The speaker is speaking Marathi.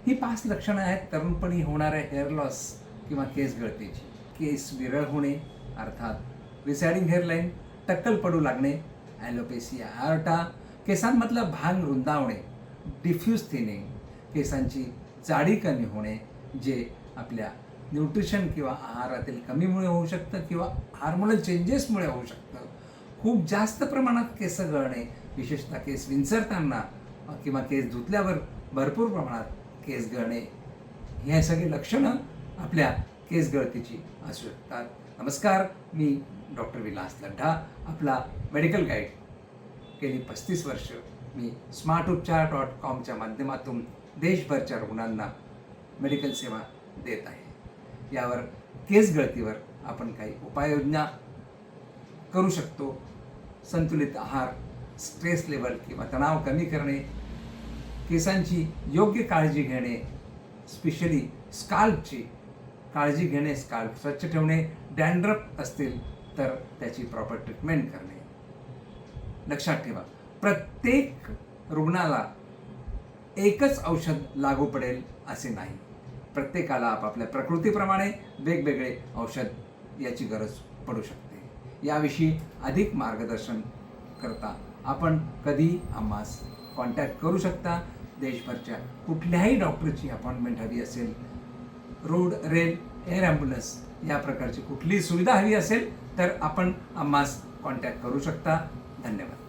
ही 5 लक्षणं आहेत तरुणपणी होणाऱ्या हेअर लॉस किंवा केस गळतीची. केस विरळ होणे अर्थात रिसॅडिंग हेअरलाईन, टक्कल पडू लागणे ॲलोपेसिया आर्टा, केसांमधलं भांग रुंदावणे डिफ्यूज थिनिंग, केसांची जाडी कमी होणे जे आपल्या न्यूट्रिशन किंवा आहारातील कमीमुळे होऊ शकतं किंवा हार्मोनल चेंजेसमुळे होऊ शकतं. खूप जास्त प्रमाणात केस गळणे, विशेषतः केस विंचरताना किंवा केस धुतल्यावर भरपूर प्रमाणात केस गळणे, हे सगळी लक्षणं आपल्या केस गळतीची असू शकतात. नमस्कार, मी डॉक्टर विलास लड्ढा, आपला मेडिकल गाईड. गेली 35 वर्ष मी smartupchar.comच्या माध्यमातून देशभरच्या रुग्णांना मेडिकल सेवा देत आहे. यावर केस गळतीवर आपण काही उपाययोजना करू शकतो. संतुलित आहार, स्ट्रेस लेवल किंवा तणाव कमी करणे, केसांची योग्य काळजी घेणे, स्पेशली स्काल्पची काळजी घेणे, स्काल्प स्वच्छ ठेवणे, डॅन्ड्रफ असतील तर त्याची प्रॉपर ट्रीटमेंट करणे. लक्षात ठेवा, प्रत्येक रुग्णाला एकच औषध लागू पडेल असे नाही. प्रत्येकाला आपापल्या प्रकृतीप्रमाणे वेगवेगळे औषध याची गरज पडू शकते. याविषयी अधिक मार्गदर्शन करता आपण कधी आम्हास कॉन्टॅक्ट करू शकता. देशभरच्या कुठल्याही डॉक्टरची अपॉइंटमेंट हवी असेल, रोड, रेल, एअर ॲम्ब्युलन्स या प्रकारची कुठलीही सुविधा हवी असेल तर आपण आम्हास कॉन्टॅक्ट करू शकता. धन्यवाद.